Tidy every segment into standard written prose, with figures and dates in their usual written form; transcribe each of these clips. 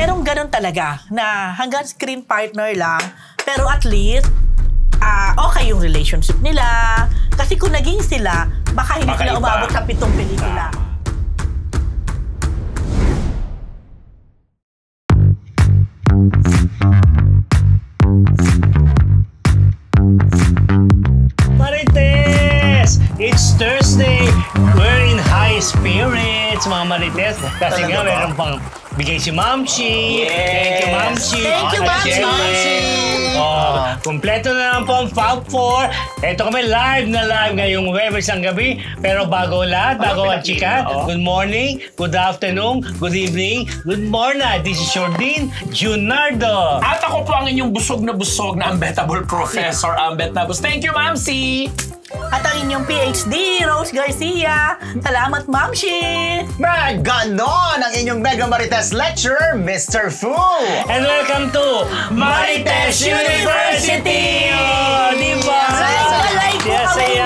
merong ganun talaga na hanggang screen partner lang, pero at least, okay yung relationship nila. Kasi kung naging sila, baka hindi sila umabot sa 7 pelikula. Marites! It's Thursday! We're in high spirits, mga Marites. Kasi nga, meron pang bigay si Mamshi. Yes. Thank you, Mamshi. Thank you, Mamshi. Kompleto na lang po ang Fab 4. Ito kami live na live ngayong Webes ang gabi. Pero bago lahat, bago ang chika, good morning, good afternoon, good evening, good morning. This is Jordine Junardo. At ako po ang inyong busog na unbettable Professor Ambet Nabus. Thank you, Mamsi! At ang inyong PhD, Rose Garcia. Salamat, Mamshi! Ganon ang inyong Mega Marites Lecturer, Mr. Fu! And welcome to Marites University! Diba? Live po kami,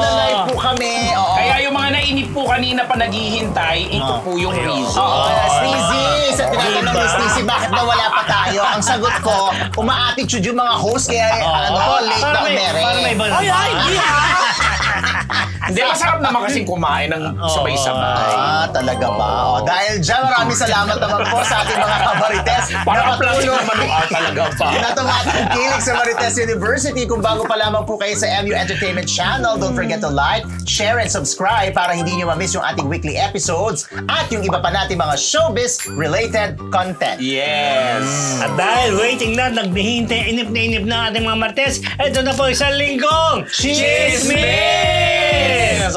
Live po kami. Kaya yung mga nainip po kanina pa naghihintay, ito po yung reason. Sneezy! Sa tinatanong ni Sneezy, bakit nawala pa tayo? Ang sagot ko, uma-attitude yung mga host, kaya late na umere. Para may iba na. Hindi ha! Hindi, masarap naman kasing kumain ng sabay-sabay. Talaga ba? Dahil dyan, maraming salamat naman po sa ating mga kabarites. Parang plastic naman talaga pa. Na tumatangkilik sa Marites University. Kung bago pa lamang po kayo sa MU Entertainment Channel, don't forget to like, share, and subscribe para hindi nyo ma-miss yung ating weekly episodes at yung iba pa natin mga showbiz-related content. Yes! At dahil waiting na, naghihintay, inip na ating mga Marites, ito na po isang linggong Chismis!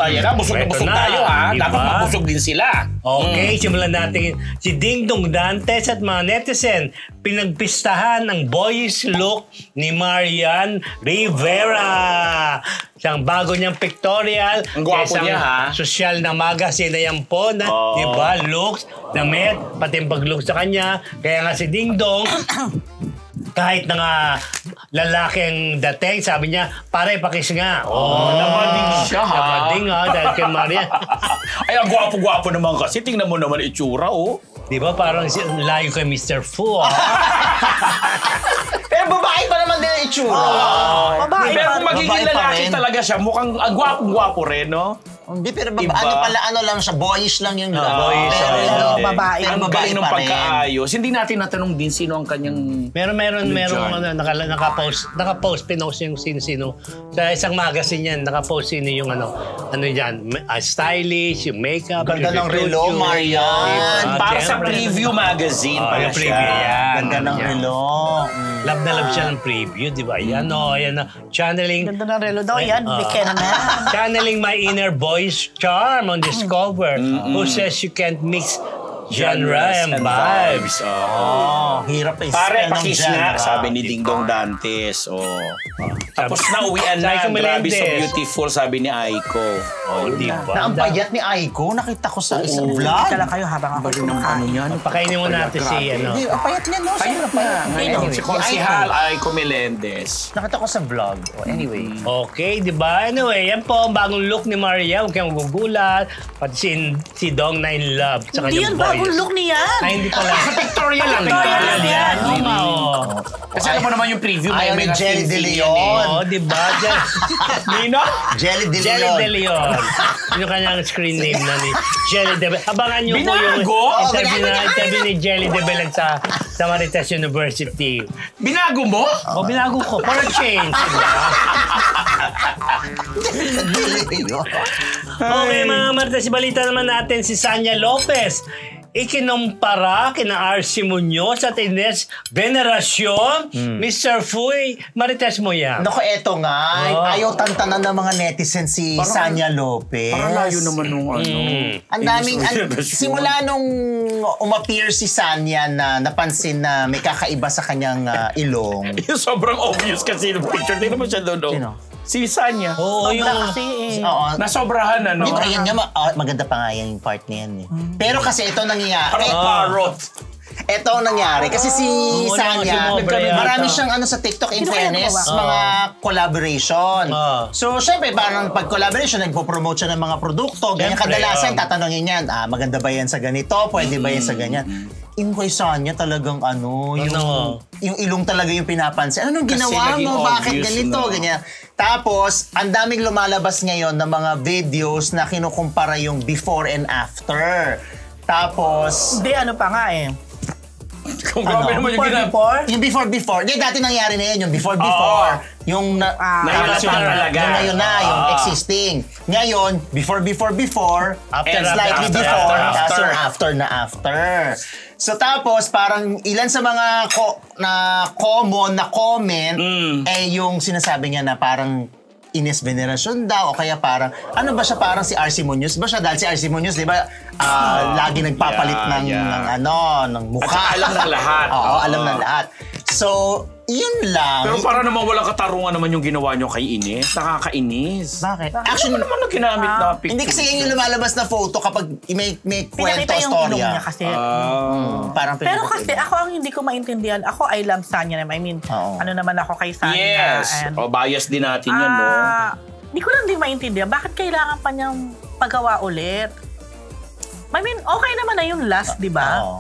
Ayan na, busog na busog tayo ha. Diba? Dapat mabusog din sila. Okay, simulan natin si Ding Dong Dantes at mga netizen. Pinagpistahan ang boyish look ni Marian Rivera. Siyang bago niyang pictorial. Ang gwapo niya ha. Social na magazine na yan po. Diba? Looks, damit, pati yung pag-look sa kanya. Kaya nga si Ding Dong, kahit na nga lalaki ang dating, sabi niya, pare, pakis nga. Namading siya ha. Namading ha, dahil kay Marian. Ay, ang gwapo-gwapo naman kasi. Tingnan mo naman itsura, oh. Di ba parang layo kay Mr. Fu, ha? Pero babae pa naman din ang itsura. Babae Pero pa. kung magiging lalaki talaga siya, mukhang gwapo-gwapo rin, no? Hindi, pero Iba. ano lang siya, boyish lang yung boyish, pero babae. Pero Ang babae galing ng pa rin. pagkaayos. Hindi natin natanong din sino ang kanyang... Meron naka-post, pinost yung sino-sino. Sa isang magazine yan, naka-post sino yung ano yan, stylish, yung makeup. Ganda yung ng relo, Marian. Para sa preview magazine pala yung preview siya. yan. Ganda ng relo. Love na love siya ng preview, di ba? Yan ayan na. Channeling. Ganda ng relo daw yan. Bigyan na. Channeling my inner boy's charm on this cover. Who says you can't mix genre and vibes. Hirap Pare, pakis nga, sabi ni Ding Dong Dantes. Tapos nauwian na, Aiko grabe so Melendez. beautiful, sabi ni Aiko. Di ba? Na ang payat ni Aiko, nakita ko sa isang vlog. Kala kayo habang ako kumakain. Pakainin mo natin si Hindi, ang payat niya, no? Kaya Sobrang pa. payat. Ngayon, si Konsihal Aiko Melendez. Nakita ko sa vlog. Anyway. Okay, di ba? Anyway, yan po ang bagong look ni Maria. Huwag kayong magugulat. Pati si Dong na in love sa Hindi kanyang yan, bagong boys. look niyan. Ay, hindi pala. Pictorial lang. Pictorial yan. Kasi alam mo naman yung preview. Ayaw ni mga Jelly De things yan Leon. Oo, di ba? Nino? Jelly De Jelly Leon. De Leon. Yung kanyang screen name na ni Jelly De Leon. Abangan niyo po yung Binago? interview ni Jelly De Leon sa Marites University. Binago mo? Binago ko. For a change. Okay, mga Marites, balita naman natin si Sanya Lopez. Ikinumpara kina RC Muñoz at Ines Veneracion. Mr. Fuy, Marites mo yan. Naku, eto nga. Ayaw tantanan ng mga netizens si Sanya Lopez. Parang layo naman nung ano. Ang daming, simula nung umappear si Sanya na napansin na may kakaiba sa kanyang ilong. Yung sobrang obvious kasi yung picture. Tingnan mo siya doon. Sino? Si Sanya. Oo, yung... Kasi Oo. Nasobrahan ano. Yung ayun nga, maganda pa nga yung part niya yan. Pero kasi ito nangyayari. Parang parrot. Ito ang nangyari. Kasi si Sanya, marami siyang ano sa TikTok, in fairness, mga collaboration. So, syempre, parang pag-collaboration, nagpo-promote siya ng mga produkto. Ganyan kadalasan, tatanungin yan, maganda ba yan sa ganito? Pwede ba yan sa ganyan? yung kay Sanya talagang yung ilong talaga yung pinapansin. Ano nung ginawa naging mo? Bakit obvious, ganito? no? Ganyan. Tapos, ang daming lumalabas ngayon ng mga videos na kinukumpara yung before and after. Tapos, Hindi, ano pa nga eh. Kung grabe naman yung Before? yung before. Hindi, dati nangyari na yun, yung before. Yung Ngayon na talaga. Yung ngayon na, yung existing. Ngayon, before, After, and slightly after, before, after. tapos yung after na after. So tapos, parang ilan sa mga common na comment, yung sinasabi niya na parang Ines Veneracion daw o kaya parang ano ba siya, parang si RC Munoz ba siya, dahil si RC Munoz di ba lagi nagpapalit ng mukha. At saka alam ng lahat. Oo, alam ng lahat. So yun lang. Pero para naman walang katarungan naman yung ginawa nyo kay Ines. Nakakainis. Bakit? Actually, ano naman ang ginamit na picture? Hindi kasi yung lumalabas na photo kapag may kwento, Pinakita yung ilong storya. niya kasi. Parang Pero pinakita kasi ako ang hindi ko maintindihan. Ako, I love Sanya naman. I mean, Oo. ano naman ako kay Sanya. Yes. And, Bias din natin yan, no? Hindi ko lang din maintindihan. Bakit kailangan pa niyang paggawa ulit? I mean, okay naman na yung last, di ba? Oo.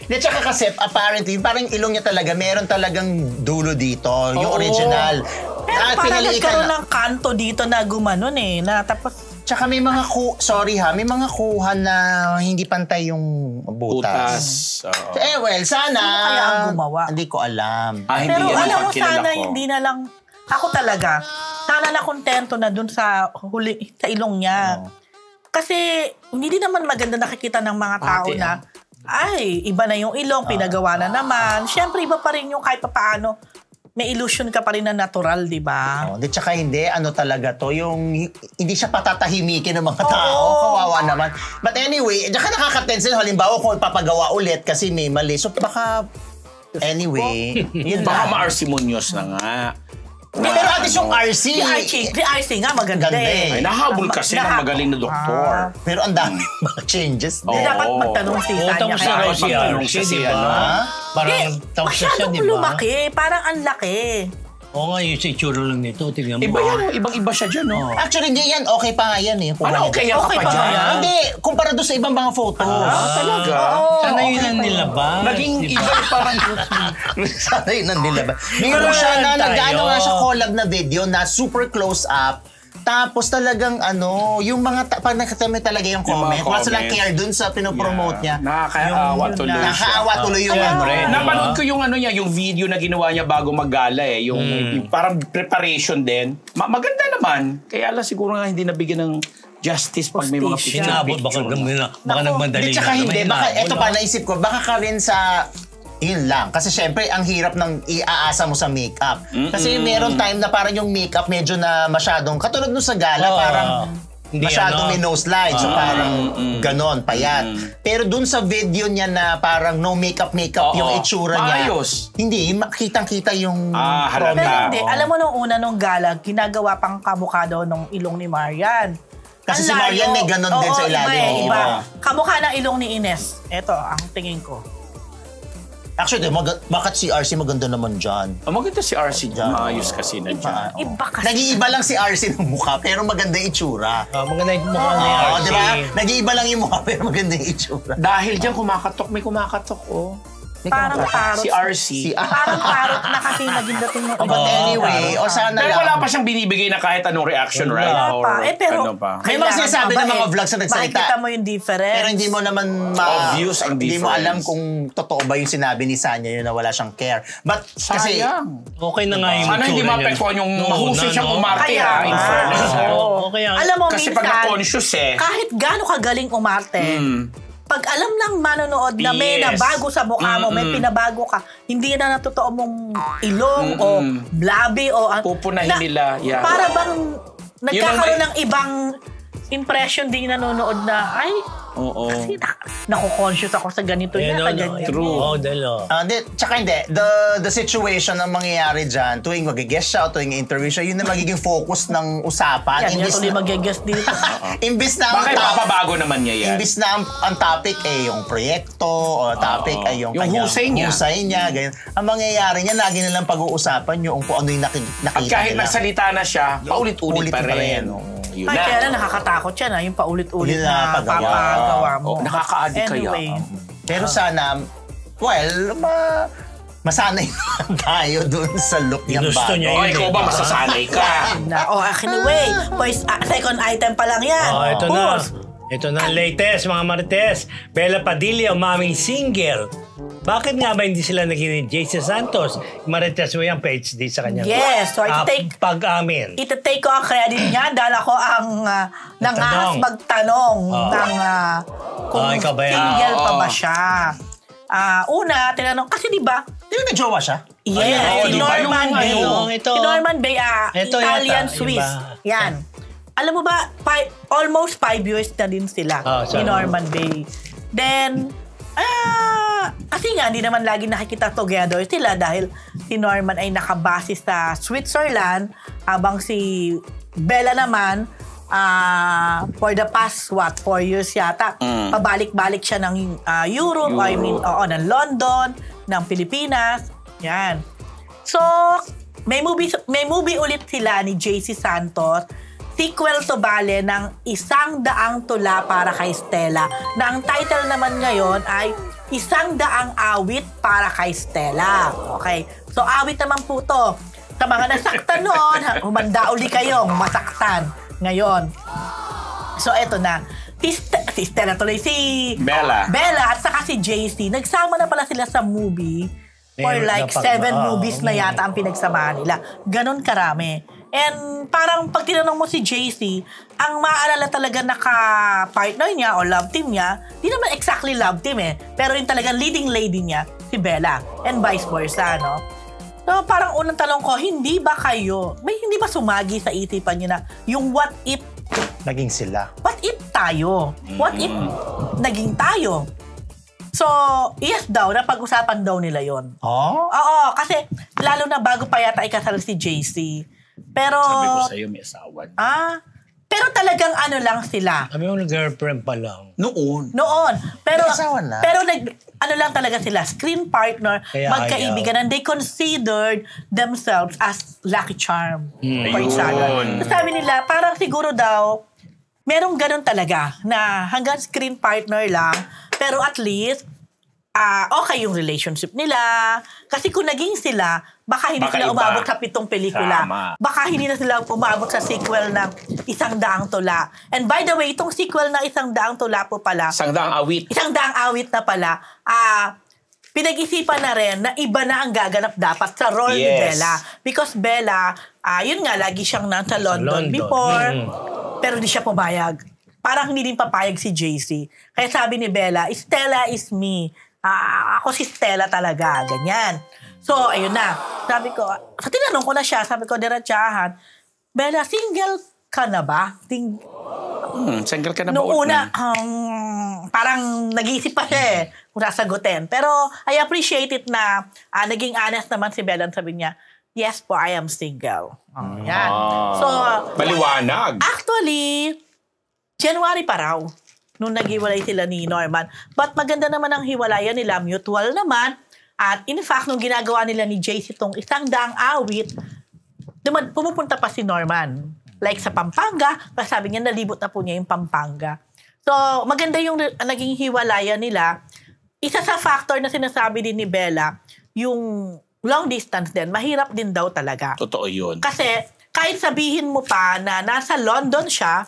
At saka kasi, apparently, parang ilong niya talaga, meron talagang dulo dito, yung original. Pero parang pinaliitan nagkaroon na- ng kanto dito na gumanon eh. Na tapos, Tsaka may mga may mga kuha na hindi pantay yung butas. Oo. Well, sana. Sino kaya ang gumawa? Hindi ko alam. Hindi pero yan alam ang mo, pagkilala sana ko. hindi na lang, ako talaga, sana na kontento na dun sa huli, sa ilong niya. Kasi, hindi din naman maganda nakikita ng mga tao na, ay, iba na yung ilong, pinagawa na naman. Siyempre, iba pa rin yung kahit paano, may illusion ka pa rin na natural, di ba? Di tsaka hindi, ano talaga to, yung hindi siya patatahimikin ng mga tao. Kawawa naman. But anyway, tsaka nakaka-tense, halimbawa kung papagawa ulit kasi may mali. So baka, anyway, yun Baka lang. ma-RC Munoz na nga. Pero at least yung RC. Si RC nga, maganda Ganda eh. Ay, nahabol kasi ng magaling na doktor. Pero ang dami mga changes. Oo. Dapat magtanong si Sanya. tapos na kaya- raw si Magtanong RC, siya di siya, ba? no? Parang tapos siya, Masyadong di ba? lumaki. Parang ang laki. Oo nga, yung sa itsura lang nito. Tingnan mo. Iba yan, ibang-iba siya dyan, no? Actually, hindi yan. Okay pa nga yan eh. Ano, okay yan ka Okay pa pa dyan? yan? Hindi, kumpara doon sa ibang mga photos. Talaga? Sana yun ang nilabas. Naging di ba? iba parang... Sana yun ang nilabas. Meron siya na tayo. nag-ano nga siya collab na video na super close up. Tapos talagang yung mga, pag nakatami talaga yung comment, wala silang comments. care dun sa pinopromote niya. Nakakaawa Yung- tuloy siya. Nakakaawa tuloy yung ano. Siyempre. Napanood ko yung yung video na ginawa niya bago maggala eh. Yung parang preparation din. Maganda naman. Kaya lang siguro nga hindi nabigyan ng justice pag may mga Justice. Sinabot, baka nagmadali Di, tsaka na. hindi, May baka, hinabol, eto no? pa, naisip ko, baka ka rin sa, yun lang. Kasi syempre, ang hirap ng iaasa mo sa makeup. Kasi meron time na parang yung makeup medyo na masyadong, katulad nung sa gala, Oo. parang Hindi masyadong ano. may nose line. So parang ganon, payat. Pero dun sa video niya na parang no makeup Oo. yung itsura niya. Maayos. Hindi, kitang-kita yung halata. Pero hindi, Oo. alam mo nung una nung gala, ginagawa pang kamukha daw nung ilong ni Marian. Kasi Ang si Marian layo. may ganon din sa ilalim. Iba, Oo. iba. Kamukha ng ilong ni Ines. Ito, ang tingin ko. Actually, bakit si RC maganda naman dyan? Maganda si RC dyan. Maayos kasi na dyan. Iba kasi. Nag-iiba lang si RC ng mukha, pero maganda yung itsura. Maganda yung mukha niya. Oo, RC. di ba? Nag-iiba lang yung mukha, pero maganda yung itsura. Dahil dyan kumakatok, may kumakatok, oh. Parang parot. Si RC. Parang parot na kasi naging dating ng But anyway, o sana Pero lang. wala pa siyang binibigay na kahit anong reaction, right? Wala Or pa. Pero, ano pa? May mga sinasabi ng mga vlogs na nagsalita. Makikita mo yung difference. Pero hindi mo naman Obvious ang Hindi mo difference. alam kung totoo ba yung sinabi ni Sanya yun na wala siyang care. But kasi Sayang. Okay na nga yung Sana hindi itsura niya. maapektuhan yung Noon mahusay na, siyang no? umarte, Kaya ha? In nga. fairness, ha? Oo, okay ang... Alam mo, Kasi minsan, pag na-conscious eh. kahit gaano kagaling umarte, pag alam ng manonood na may Yes. nabago sa mukha mo, may pinabago ka, hindi na natotoo mong ilong o blabi o... Pupunahin nila, yeah. Para bang nagkakaroon may- ng ibang impression din yung nanonood na, ay, Oo. kasi naku-conscious ako sa ganito Yan, yan, sa no, ganyan. true. Oo, dahil Tsaka hindi, the situation na mangyayari dyan, tuwing mag-guest siya o tuwing interview siya, yun na magiging focus ng usapan. Yan, yan tuloy mag-guest dito. Imbis na Baka ipapabago naman niya yan. Imbis na ang topic ay yung proyekto o topic ay yung Yung kanyang husay niya. ganyan. Ang mangyayari niya, lagi na lang pag-uusapan yung kung ano yung nakita At kahit nila. nagsalita na siya, paulit-ulit pa rin. Yun Ay, na. kaya lang nakakatakot yan, yung paulit-ulit Yun na, na paggawa. papagawa mo. Oh, nakaka-addict kaya. Anyway, Pero sana, Well, masanay na tayo dun sa look niyang Gusto bago. niya O, ikaw ba masasanay ka? Anyway, boys, second item pa lang yan. Ito na. Boss, Ito na ang latest, mga marites. Bella Padilla, umaming single. Bakit nga ba hindi sila naging ni JC Santos? Marites mo yung PhD sa kanya. Yes, so pag-amin. Ito-take ko ang credit niya dahil ako ang nangahas magtanong ng kung ikaw ba yan? single pa ba siya. Una, tinanong, kasi di ba? Di ba may jowa siya? Yes, si di ba? Norman Bay. ito. Si Norman Bay, Ito Italian yata, Swiss. iba. Yan. Alam mo ba, almost 5 years na din sila ni Norman Bay. Then, kasi nga, hindi naman lagi nakikita together sila dahil si Norman ay nakabase sa Switzerland habang si Bella naman, for the past, 4 years yata, pabalik-balik siya ng Europe, ng London, ng Pilipinas. Yan. So, may movie ulit sila ni JC Santos, sequel to bale ng 100 Tula para kay Stella, na ang title naman ngayon ay 100 Awit para kay Stella. Okay. So, awit naman po to. Sa mga nasaktan noon, humanda uli kayong masaktan ngayon. So, eto na. Si Stella tuloy, si Bella at saka si JC, nagsama na pala sila sa movie for like 7 movies na yata ang pinagsamahan nila. Ganon karami. And parang pag tinanong mo si JC, ang maaalala talaga na ka-partner niya o love team niya, di naman exactly love team pero yung talagang leading lady niya, si Bella. And vice versa, no? So parang unang tanong ko, hindi ba sumagi sa isipan niyo na yung what if Naging sila. What if tayo? What if naging tayo? So, yes daw, napag-usapan daw nila yon. Oh? Oo, kasi lalo na bago pa yata ikasal si JC. Pero... Sabi ko sa'yo, may asawa. Pero talagang ano lang sila. Kami yung girlfriend pa lang. Noon. Pero, May asawa na. pero ano lang talaga sila, screen partner, Kaya magkaibigan, and they considered themselves as lucky charm for each other. So, sabi nila, parang siguro daw, merong ganun talaga, na hanggang screen partner lang, pero at least, okay yung relationship nila. Kasi kung naging sila, baka hindi sila umabot sa 7 pelikula. Tama. Baka hindi na sila umabot sa sequel ng 100 Tula. And by the way, itong sequel ng 100 Tula po pala, 100 Awit. 100 Awit na pala, pinag-isipan na rin na iba na ang gaganap dapat sa role ni Bella. Because Bella, yun nga, lagi siyang nasa London before, pero hindi siya pumayag. Parang hindi din papayag si JC. Kaya sabi ni Bella, Stella is me. Ako si Stella talaga, ganyan. So, ayun na. Sabi ko, sa tinanong ko na siya, sabi ko, diretsahan, Bella, single ka na ba? Single ka na ba? Noong una, parang nag-iisip pa siya kung sasagutin. Pero I appreciate it na naging honest naman si Bella. Sabi niya, yes po, I am single. Yan. So, maliwanag. Actually, January pa raw nung naghiwalay sila ni Norman. But maganda naman ang hiwalayan nila, mutual naman. At in fact, nung ginagawa nila ni JC itong 100 Awit, pumupunta pa si Norman. Like sa Pampanga, kasi sabi niya, nalibot na po niya yung Pampanga. So, maganda yung naging hiwalayan nila. Isa sa factor na sinasabi din ni Bella, yung long distance din, mahirap din daw talaga. Totoo yun. Kasi, kahit sabihin mo pa na nasa London siya,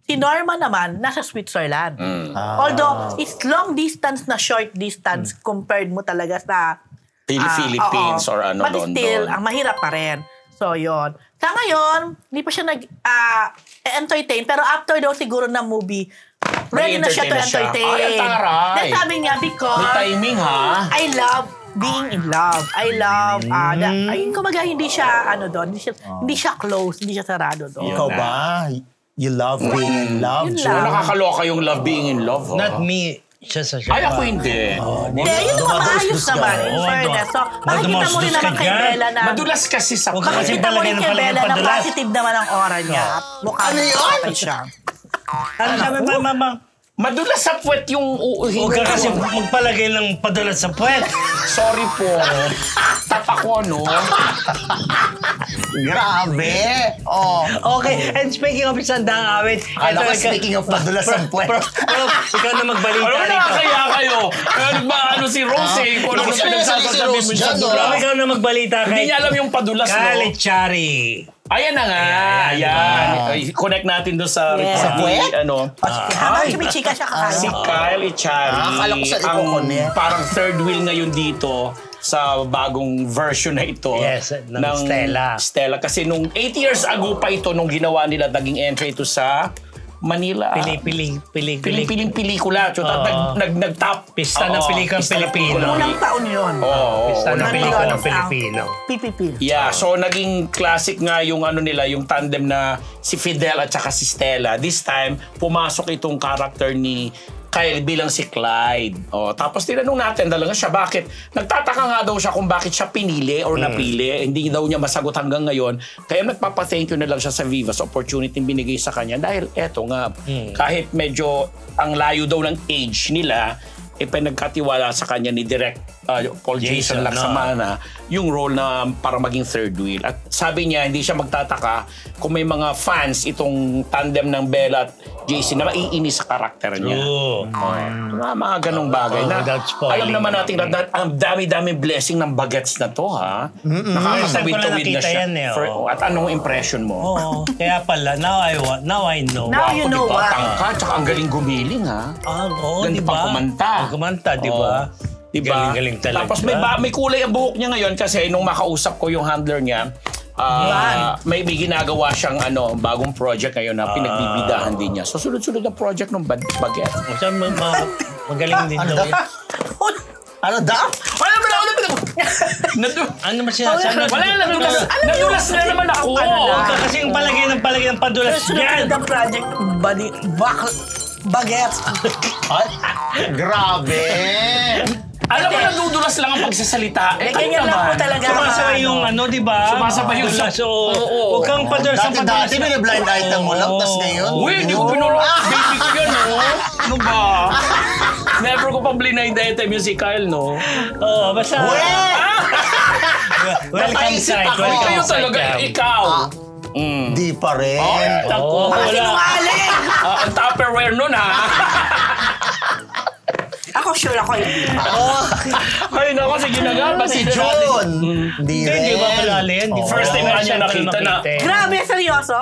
si Norman naman, nasa Switzerland. Although, it's long distance na short distance compared mo talaga sa Philippines or but London. Still, ang mahirap pa rin. So, yon. Sa ngayon, hindi pa siya nag-entertain. Pero after daw siguro na movie, ready na siya to entertain. Ay, taray. Then sabi niya, because may timing, ha? I love being in love. I love, kumaga, hindi siya, hindi siya close, hindi siya sarado doon. Ikaw ba? You love being in love, Yun Joe? lang. Nakakaloka yung love being in love. Not me. Siya sa siya. Ay, ako hindi. Yun naman maayos naman, in fairness. So, makikita mo rin naman kay Bella na, Madulas kasi sa makikita mo rin kay Bella na positive naman ang aura niya. At mukhang okay siya. Ano sabi, mama? Madulas sa puwet yung uuhin. Huwag ka kasi magpalagay ng padulas sa puwet. Sorry po. Tapa ko, no? Grabe! Oh. Okay, and speaking of 100 Awit, Alam ko, speaking of padulas sa puwet. Ikaw na magbalita Ano rito. nakakaya kayo? Ano si Rose eh. Kung ano Naku, sino pinagsasabi si mo Rose sa dyan, dulas. Grabe ka na magbalita Hindi kay niya alam yung padulas, no? Kalichari. Ayan na nga. Ayan. Ay, connect natin doon sa Yes. Sa puwet? Habang sumichika siya Si kakain. Kylie Chari. Akala ko sa ang i-connect. parang third wheel ngayon dito sa bagong version na ito. Yes, ng Stella. Kasi nung 8 years ago pa ito, nung ginawa nila, naging entry ito sa Manila. Piling pelikula. So, nag-top. Pista ng pelikulang Pilipino. Unang taon yun. Pista ng Unang pelikulang taon. Pilipino. PPP. Yeah, so naging classic nga yung ano nila, yung tandem na si Fidel at saka si Stella. This time, pumasok itong character ni Kyle bilang si Clyde. Tapos tinanong natin talaga siya bakit. Nagtataka nga daw siya kung bakit siya pinili or napili. Hindi daw niya masagot hanggang ngayon. Kaya nagpapa-thank you na lang siya sa Viva sa opportunity binigay sa kanya. Dahil eto nga, kahit medyo ang layo daw ng age nila, pinagkatiwala sa kanya ni Direk Paul Jason Laksamana yung role na para maging third wheel. At sabi niya, hindi siya magtataka kung may mga fans itong tandem ng Bella at JC na maiinis sa karakter niya. Mga ganong bagay na alam naman natin na ang dami-dami blessing ng bagets na to, ha? Nakakatawid-tawid na siya. At anong impression mo? Oo, kaya pala, now I know. Now you know why. Tangka, tsaka ang galing gumiling, ha? Oo, Ganda di pang ba? kumanta. Kumanta, di ba? Diba? Galing talaga. Tapos may kulay ang buhok niya ngayon kasi nung makausap ko yung handler niya, may ginagawa siyang bagong project ngayon na pinagbibidahan din niya. So sunod-sunod na project ng Baguette. Magaling din daw. Ano daw? Ano ba sinasabi? Wala na, nadulas na naman ako. Kasi yung palagay ng padulas Sunod yan. na project, Bagets. Grabe! Alam mo, nadudulas lang ang pagsasalita. Ganyan lang po talaga. Sumasabay yung di ba? Sumasabay yung So, huwag kang padulas ang padulas. Dati may blind item mo lang, tas ngayon. Uy, hindi ko pinulong. Baby ko yun, no? Ano ba? Never ko pa blind item yung si Kyle, no? Oo, basta. Welcome side. Ikaw talaga, ikaw. Di pa rin. Sinungaling! Ang Tupperware nun, ha? Ako sure ako hindi. Ay, naku, sige na nga. Si June. Di rin. Hindi ba kalalin? First time na niya nakita na. Grabe, seryoso?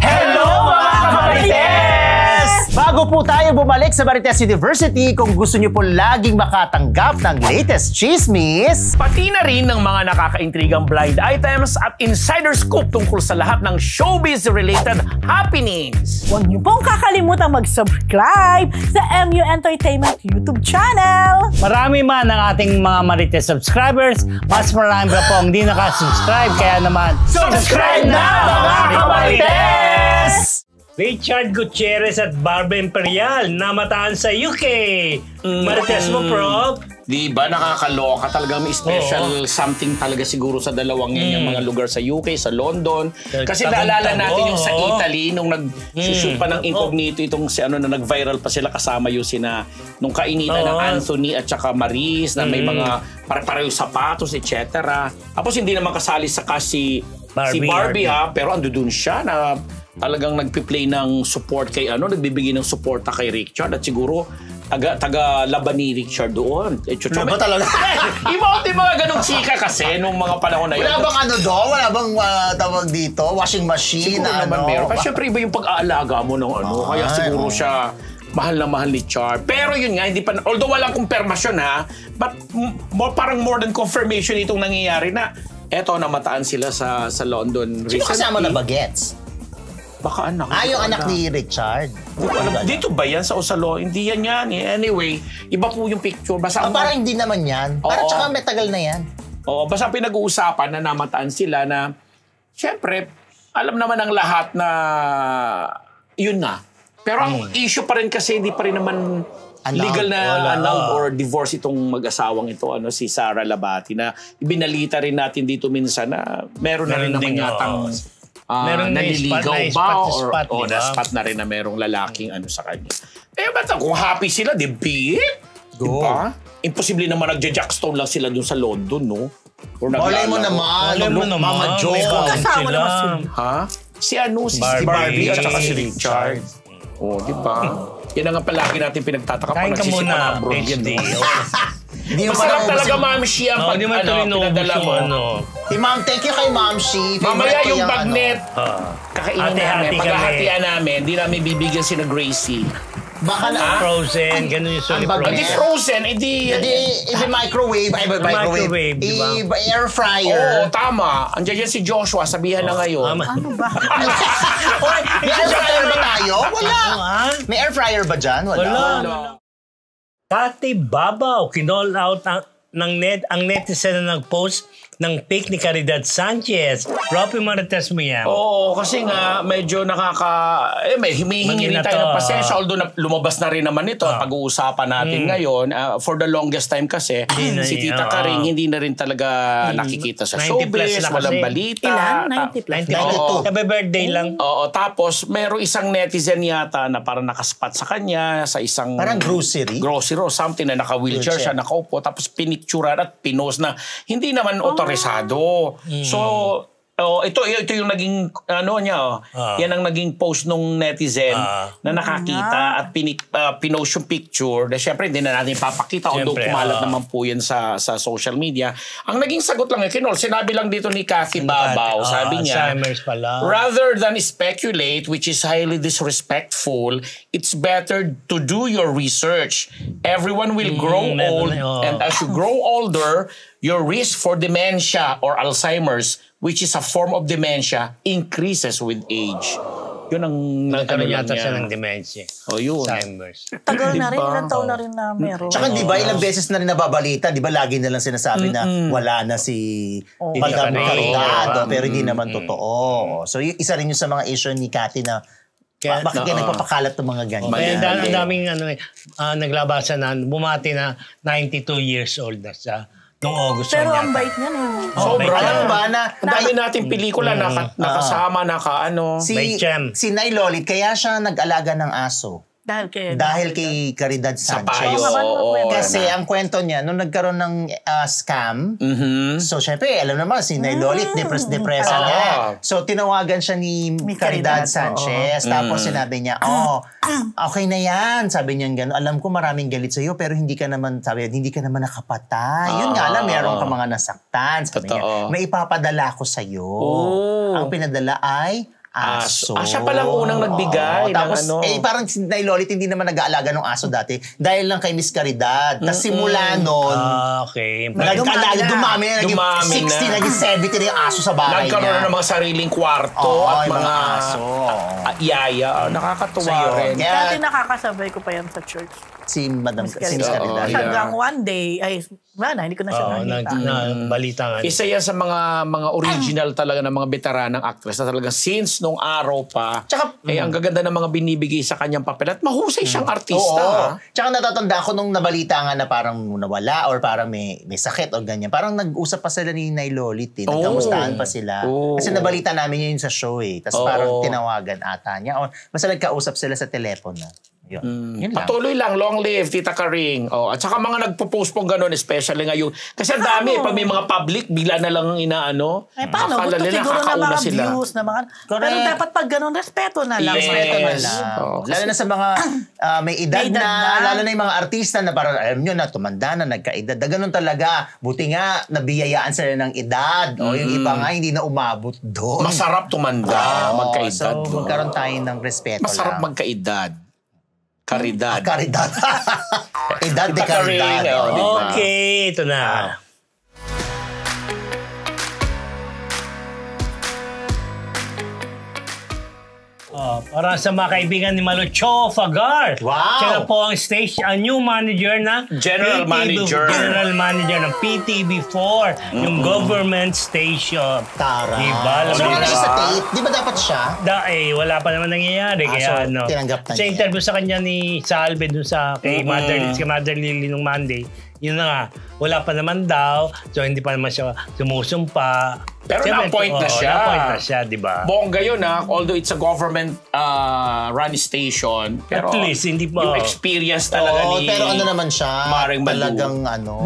Hello mga Marites! Bago po tayo bumalik sa Marites University, kung gusto niyo po laging makatanggap ng latest chismis, Pati na rin ng mga nakakaintrigang blind items at insider scoop tungkol sa lahat ng showbiz-related happenings. Huwag niyo pong kakalimutan mag-subscribe sa MU Entertainment YouTube channel. Marami man ang ating mga Marites subscribers, mas marami pa po ang hindi nakasubscribe. Kaya naman, subscribe na mga Marites! Richard Gutierrez at Barbara Imperial namataan sa UK. Marites mo, Prof? Di ba nakakaloka talaga, may special something talaga siguro sa dalawang yan, yung mga lugar sa UK, sa London. Kasi naalala natin yung sa Italy nung nag-shoot pa ng Incognito itong na nag-viral pa sila kasama yung nung kainitan ng Anthony at saka Maris na may mga pare-pareho sapatos, etc. Tapos hindi naman kasali sa si Barbie, ha, pero ando dun siya na talagang nagpi-play ng support kay nagbibigay ng suporta kay Richard at siguro taga laban ni Richard doon. Ba talaga? Iba mga ganong chika kasi nung mga panahon na yun. Wala bang Wala bang tawag dito? Washing machine? Siguro naman meron. Kasi syempre iba yung pag-aalaga mo ng kaya siguro siya mahal na mahal ni Char. Pero yun nga, hindi pa, although walang kumpirmasyon, ha, but parang more than confirmation itong nangyayari na eto, namataan sila sa London recently. Sino kasama na Bagets? Baka anak. Yung anak ni Richard. Dito ba yan sa Osalo? Hindi yan. Anyway, iba po yung picture. Basta parang hindi naman yan. Parang tsaka may tagal na yan. Oo, basta pinag-uusapan na namataan sila na syempre, alam naman ng lahat na yun na. Pero ang issue pa rin kasi hindi pa rin naman legal na annulled or divorce itong mag-asawang ito, si Sara Labati, na ibinalita rin natin dito minsan na meron na rin naman yatang naliligaw ba or na-spot na rin na merong lalaking sa kanya. Ba't kung happy sila, di be it? Diba? Imposible naman nagja-jackstone lang sila dun sa London, no? Malay mo naman. Mama Jo. Kasama naman sila. Ha? Si Barbie at saka si Richard. Di ba? Yan ang palagi natin pinagtataka. Kain ka muna, HD. Hindi mo Masarap pa naubos talaga, yung- Ma'am Shi, ang Hindi mo ito pinadala mo. Si Ma'am, thank you kay Ma'am Shi. Mamaya Favorite ko yung bagnet, Ah. kakainin namin. Hati-hati kami. Paghahatian namin, hindi namin bibigyan si na Gracie. Baka na... Frozen, ganun yung Ang bagnet. Hindi frozen. frozen, hindi... I-microwave. Microwave, di ba? Air fryer. Oo, tama. Andiyan yan si Joshua, sabihan na ngayon. Ano ba? May air fryer ba tayo? Wala. Ah, May air fryer ba dyan? Wala. Kati Babaw, kinall out ang netizen na nag-post ng pic ni Caridad Sanchez. Ropi, marites mo yan. Oo, kasi nga medyo may humihingi Magina tayo ng to, pasensya. Although lumabas na rin naman ito, pag-uusapan natin ngayon. For the longest time kasi, na si Tita yun, Karing hindi na rin talaga nakikita sa 90 plus showbiz, na walang kasi. balita. Ilan? 90 plus. 92. Happy birthday lang. Oo, tapos merong isang netizen yata na parang nakaspat sa kanya sa isang Parang grocery? grocery or something na naka-wheelchair siya, nakaupo, tapos pinicturan at pinost na hindi naman otorisado. So, ito yung naging yan ang naging post nung netizen na nakakita at pinost yung picture na syempre hindi na natin papakita although kumalat naman po yan sa social media. Ang naging sagot lang sinabi lang dito ni Kathy Babaw, sabi niya, Alzheimer's pala. rather than speculate, which is highly disrespectful, it's better to do your research. Everyone will grow old, and as you grow older, your risk for dementia or Alzheimer's, which is a form of dementia, increases with age. Yun ang Nagkaroon yata siya ng dementia. O yun. Alzheimer's. Tagal na rin, Diba? ilang taon na rin na meron. Tsaka di ba ilang beses na rin nababalita, di ba lagi na lang sinasabi na wala na si Madam Caridad, pero hindi naman totoo. So isa rin yung sa mga issue ni Cathy na bakit kaya nagpapakalat ng mga ganyan? Kaya ang daming naglabasan na bumati na 92 years old na siya noong August. Pero yata. ang bait niya eh. Sobra. Alam mo ba na Ang dami nating pelikula nakasama, May gem. si Nay Lolit, kaya siya nag-alaga ng aso. Dahil Kay Caridad Sanchez. payo. Kasi ang kwento niya, nung nagkaroon ng scam, so syempre, alam naman, si Nay Lolit, depresa niya. So tinawagan siya ni Caridad Sanchez. Tapos sinabi niya, okay na yan. Sabi niya gano'n, alam ko maraming galit sa'yo, pero hindi ka naman nakapatay. Yun nga lang, meron ka mga nasaktan. Sabi niya, may ipapadala ko sa'yo. Ang pinadala ay aso. Siya palang unang nagbigay. Tapos, parang si Nay Lolit hindi naman nag-aalaga ng aso dati dahil lang kay Miss Caridad. Tapos simula nun, Okay. dumami na, naging 60, naging 70 na yung aso sa bahay Nagkaroon niya. ng mga sariling kwarto at yung mga aso. yaya. Nakakatuwa So, rin. Dati Kaya nakakasabay ko pa yan sa church. si Miss Caridad. Caridad. Hanggang one day, wala na, hindi ko na siya nakita. Balita nga. Isa yan sa mga original talaga ng mga veteranang actress na talaga since nung araw pa. Tsaka, ang gaganda ng mga binibigay sa kanyang papel at mahusay siyang artista. Oo. ha? Tsaka natatanda ko nung nabalita nga na parang nawala or parang may sakit o ganyan. Parang nag-usap pa sila ni Nay Lolit. Nagkamustahan pa sila. Kasi nabalita namin yun sa show eh. Tapos parang tinawagan ata niya. O, basta nagkausap sila sa telepono. Yun. Yun lang. Patuloy lang, long live, Tita Karing. At saka mga nagpo-post pong gano'n, especially ngayon. Kasi ang dami, pag may mga public, bigla na lang inaano. Paano? Akala Gusto nila, siguro na kakauna mga sila. views na mga... Pero Correct. dapat pag ganun, respeto na lang. Yes. Respeto na lang. Lalo na sa mga may edad na, lalo na yung mga artista na parang alam nyo na, tumanda na, nagka-edad. Na ganun talaga. Buti nga, nabiyayaan sila ng edad. O yung iba nga, hindi na umabot doon. Masarap tumanda, magkaedad. So, magkaroon tayo ng respeto Masarap lang. magkaedad. Karidad. Caridad. Edad de Tita Karing, Caridad. diba? Okay, ito na. Para sa mga kaibigan ni Malucho Fagar. Wow! Siya na po ang new manager na General manager. General manager ng PTV4, yung government station. Tara. Diba? Alam So, mo wala na- siya sa tape. Di ba dapat siya? wala pa naman nangyayari. Kaya so, tinanggap na Sa niya. interview sa kanya ni Salve dun sa kay Mother Lily nung Monday, yun na nga, wala pa naman daw, so hindi pa naman siya sumusumpa. Pero na-appoint na siya. Na-appoint na siya, di ba? Bongga yun although it's a government run station. Pero At least, hindi pa. yung experience talaga Oo, ni pero ano naman siya, Maring Balu. talagang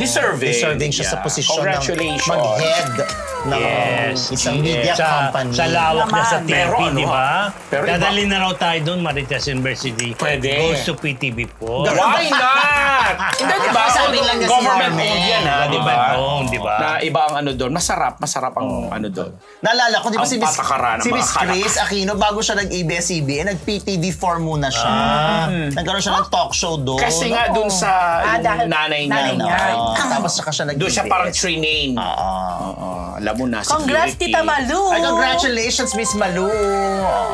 Deserving. siya sa Yeah. posisyon ng Congratulations. mag-head ng isang media company. Sa lawak na sa TV, Pero ano, di ba? pero iba- Dadali na raw tayo doon, Marites University. Pwede. Goes to PTV4. Why not? Hindi, diba? Sabi rin lang niya si government Carmen. owned yan, ha? Di ba? Di ba? Na iba ang ano doon. Masarap ang ano doon. Naalala ko, di ba Ang si Miss, patakaran ng si mga Miss Chris Aquino, bago siya nag-ABS-CBN, nag-PTV4 muna siya. Nagkaroon siya ng talk show doon. Kasi nga doon sa yung dahil nanay nanay niya. niya. Tapos saka siya nag-ABS. Doon siya parang trainee. Alam mo na, Congrats, security. Tita Malu! Ay, congratulations, Miss Malu.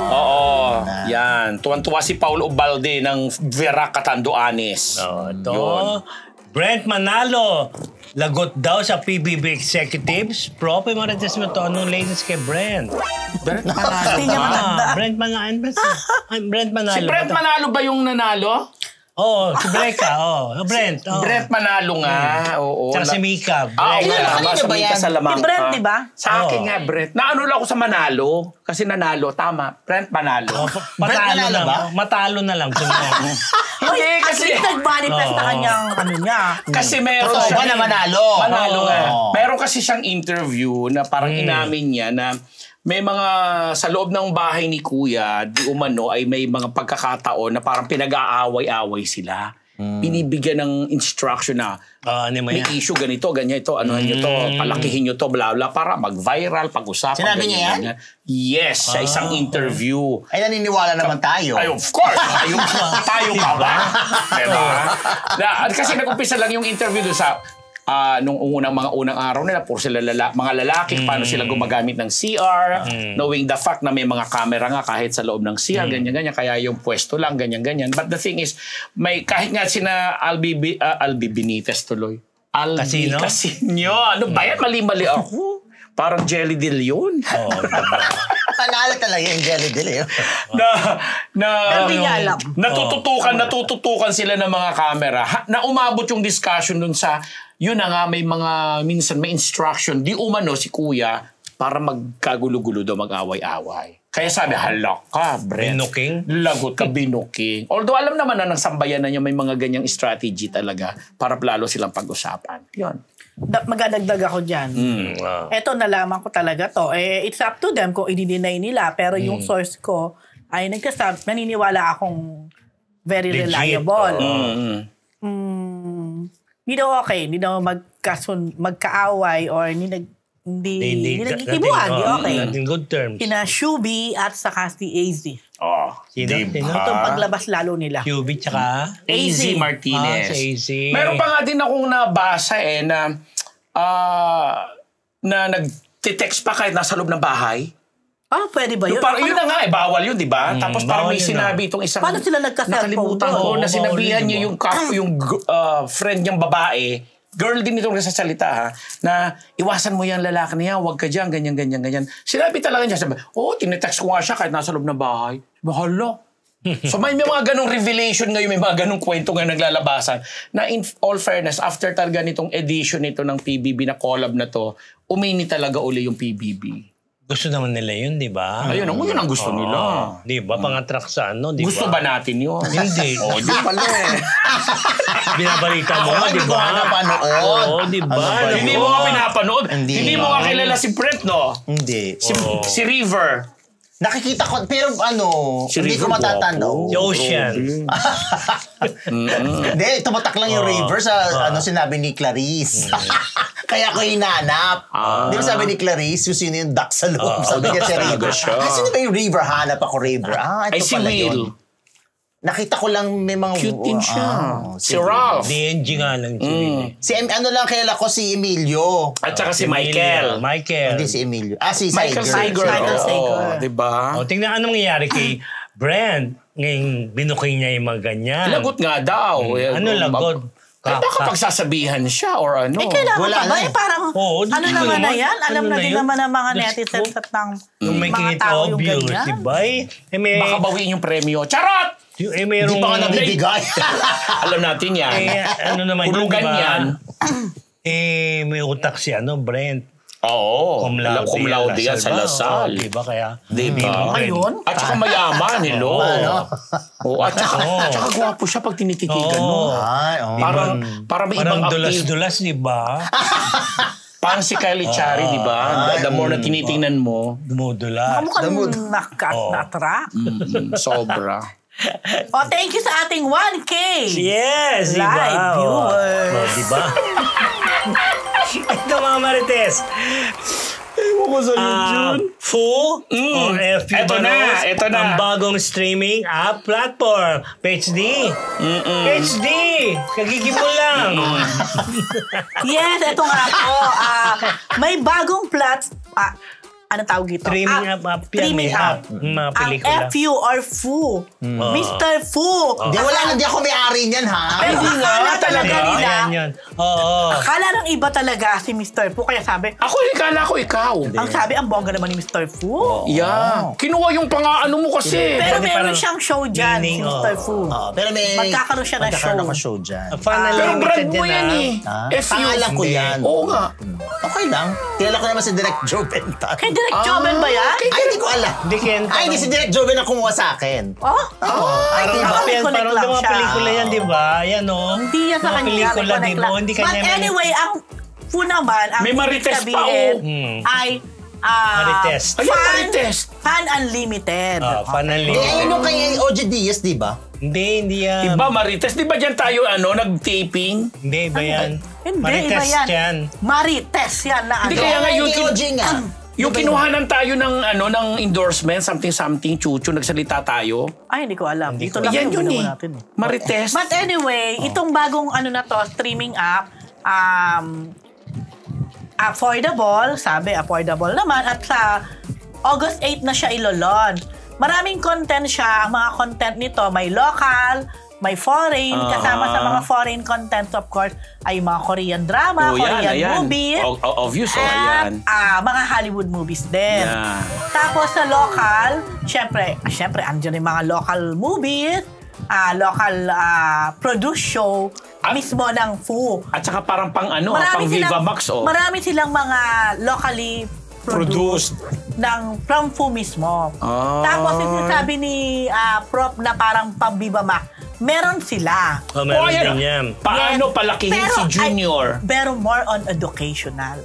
Oo. Yan. Tuwan-tuwa si Paulo Ubalde ng Vera Catanduanes. Ito. Yun. Brent Manalo. Lagot daw sa PBB executives. Prope, marites mo to. Anong latest kay Brent? Brent Manalo Hindi niya ba? matanda. Brent Manalo. Brent Manalo. Si Brent Manalo ba yung nanalo? Oo, si Breka. Brent. Brent Manalo nga. Oo. Tsaka si Mika. Oo, Breka. Kanino ba yan? sa lamang. Si Brent, di ba? Sa akin nga, Brent. Naano lang ako sa Manalo. Kasi nanalo. Tama. Brent Manalo. Matalo Manalo na ba? Matalo na lang. Hindi, At kasi... least nag-manifest na kanyang ano niya. Kasi meron Totoo siya... ba na manalo? Manalo Oo. nga. Meron kasi siyang interview na parang inamin niya na may mga sa loob ng bahay ni Kuya, di umano ay may mga pagkakataon na parang pinag-aaway-away sila. Binibigyan ng instruction na may issue ganito, ganyan ito, ano nyo to, palakihin nyo to, bla bla, para mag-viral, pag-usapan. Sinabi niya yan? Ganyan. Yes, sa isang interview. Ay, naniniwala naman tayo. Ay, of course. Tayo ka ba? Diba? Kasi nag-umpisa lang yung interview doon sa nung mga unang araw nila, puro sila mga lalaki, paano sila gumagamit ng CR, knowing the fact na may mga camera nga kahit sa loob ng CR, ganyan-ganyan, kaya yung pwesto lang, ganyan-ganyan. But the thing is, may kahit nga sina Albi Benitez tuloy. Casino? Casino. Ano ba yan? Mali-mali ako. Parang Jelly Deal yun. Panalo talaga yung Jelly Deal eh. Hindi niya alam. Natututukan sila ng mga camera. Na umabot yung discussion dun sa, yun na nga, may mga, minsan may instruction, di umano si Kuya, para magkagulo-gulo daw, mag-away-away. Kaya sabi, halak ka, Brent. Binuking? Lagot ka, binuking. Although alam naman na ng sambayanan niya may mga ganyang strategy talaga para lalo silang pag-usapan. Yun. Magadagdag ako dyan. Eto, nalaman ko talaga to. It's up to them kung i-deny nila. Pero yung source ko ay nagkasabi, naniniwala akong very Legit. reliable. Hindi daw okay. Hindi daw magkaaway or hindi nagkikibuhan. Hindi okay. Not in good terms. Kina Shubi at saka si AZ. Sino? Itong paglabas lalo nila. QB tsaka? AZ Martinez. Si AZ. Meron pa nga din akong nabasa na nag-text pa kahit nasa loob ng bahay. Pwede ba yun? Yun na nga bawal yun, di ba? Tapos parang may bawal yun sinabi itong isang... Paano sila nagka-cellphone Nakalimutan ko na Oo, sinabihan bawal niya yun, yung friend niyang babae, girl din itong nagsasalita ha, na iwasan mo yung lalaki niya, huwag ka dyan, ganyan. Sinabi talaga niya, sabi, tinetext ko nga siya kahit nasa loob ng bahay. Bahala. So may mga ganong revelation ngayon, may mga ganong kwento ngayon naglalabasan na in all fairness, after talaga nitong edition nito ng PBB na collab na to, umini talaga uli yung PBB. Gusto naman nila yun, di ba? Ayun, yun ang gusto nila. Di ba? Pang-attract sa ano, di ba? Gusto ba natin yun? Hindi. Di pala eh. Binabalita mo, Ako, di hindi ko ba? nga napanood. Oo, di ba? Ano ba Hindi yun? mo nga pinapanood. Hindi. Hindi mo nga kilala si Brent, no? Hindi. Si River. Nakikita ko, pero Si hindi ko River matatanaw. Si Ocean. Hindi, tumatak lang yung River sa sinabi ni Clarice. Kaya ko hinanap. Di ba sabi ni Clarice, yung sino yung duck sa loob? Sabi niya si River. siya. Sino ba yung River? Hanap ako River. Ito Ay, si pala Will. yun. Nakita ko lang may mga... Cute din siya. Si Will. Ralph. DNG nga lang. Si lang kilala ko si Emilio. At saka si Michael. Hindi si Emilio. Si Michael Sager. Michael Sager. Diba? Tingnan anong nangyayari kay Brent. Ngayon, binuking niya yung mga ganyan. Lagot nga daw. Ano lagot? Baka pagsasabihan siya or ano. Kailangan Wala pa ba? na eh. Parang, Oo, ano di ko naman na naman. yan? Alam Ano na na din yun? naman ng mga Diyos netizens ko. at ng Yung make mga it tao yung obvious, ganyan. diba? Baka bawiin yung premyo. Charot! Merong... Hindi pa ka nabibigay. Alam natin yan. ano naman yun, Hulugan diba? yan. May utak si Brent. Oo. Cum laude yan sa Lasal. Diba kaya? Diba? Ayun. At saka mayaman, hello. At saka gwapo siya pag tinititigan mo. Ay, Parang may ibang Parang appeal. dulas-dulas, diba? Parang si Kylie Chari, di ba? The more na tinitingnan mo, Dumudulas. Mukhang na-attract. sobra. Thank you sa ating 1K Yes, live diba? viewers. Diba? ba? Ito mga Marites. Ewan ko sa yun. Fu or FU Ito na, Banos, ito na. ang bagong streaming app platform. PhD. PhD. Kagigib mo lang. Yes, ito nga po. May bagong anong tawag dito? Streaming app. Streaming app. Mga Ang pelikula. FU or Fu. Mr. Fu. Hindi ako may-ari niyan, ha? Pero akala talaga nila, Ayan yun. Oo. akala ng iba talaga si Mr. Fu. Kaya sabi, Ako, ikala ko ikaw. ang sabi, ang bongga naman ni Mr. Fu. Yeah. Kinuha yung pang-ano mo kasi. Pero Pwede meron parang siyang show dyan, si meaning, Mr. Fu. Pero may... Magkakaroon siya ng show. Magkakaroon show dyan. Pero brand mo yan eh. FU. Pangalan ko Hindi. yan. Oo nga. Okay lang. Kilala ko naman si Direk Joe Benta. Kay Direk Joben ba yan? Ay, hindi ko alam. Hindi Kenta. Ay, hindi si Direk Joe ang kumuha sa akin. Oh? Ay, Parang diba? Reconnect parang lang mga siya. pelikula yan, di ba? Yan o. Hindi yan sa Mga kanya. pelikula, reconnect di lang. mo? Hindi kanya. But anyway, ang Fu naman, ang May ibig Marites pa, sabihin ay Marites. Ayun, Marites. Fan Unlimited. Fan Hindi, Unlimited. ayun yung kay OG Diaz, di ba? Hindi yan. Iba, Marites. Di ba dyan tayo, nag-taping? Hindi, iba yan. Hindi, Marites iba yan. yan. Marites yan na Hindi ano. kaya nga yung Kay OG nga. Yung kinuhanan tayo ng endorsement, something, chuchu, nagsalita tayo. Ay, hindi ko alam. Dito lang Yan yung yun ginawa eh. natin eh. Marites. But anyway, itong bagong na to, streaming app, affordable, sabi affordable naman, at sa August 8 na siya ilolon. Maraming content siya. Ang mga content nito, may local, may foreign, kasama sa mga foreign content, of course, ay mga Korean drama, Korean movies, Obvious, at ayan. mga Hollywood movies din. Yeah. Tapos sa local, syempre, andyan yung mga local movies, local produced show, mismo ng Fu. At saka parang pang Viva Max, Marami silang mga locally produced from Fu mismo. Tapos yung sabi ni Prof na parang pang Viva Max, meron sila. Meron din yan. Paano palakihin si Junior? Pero more on educational.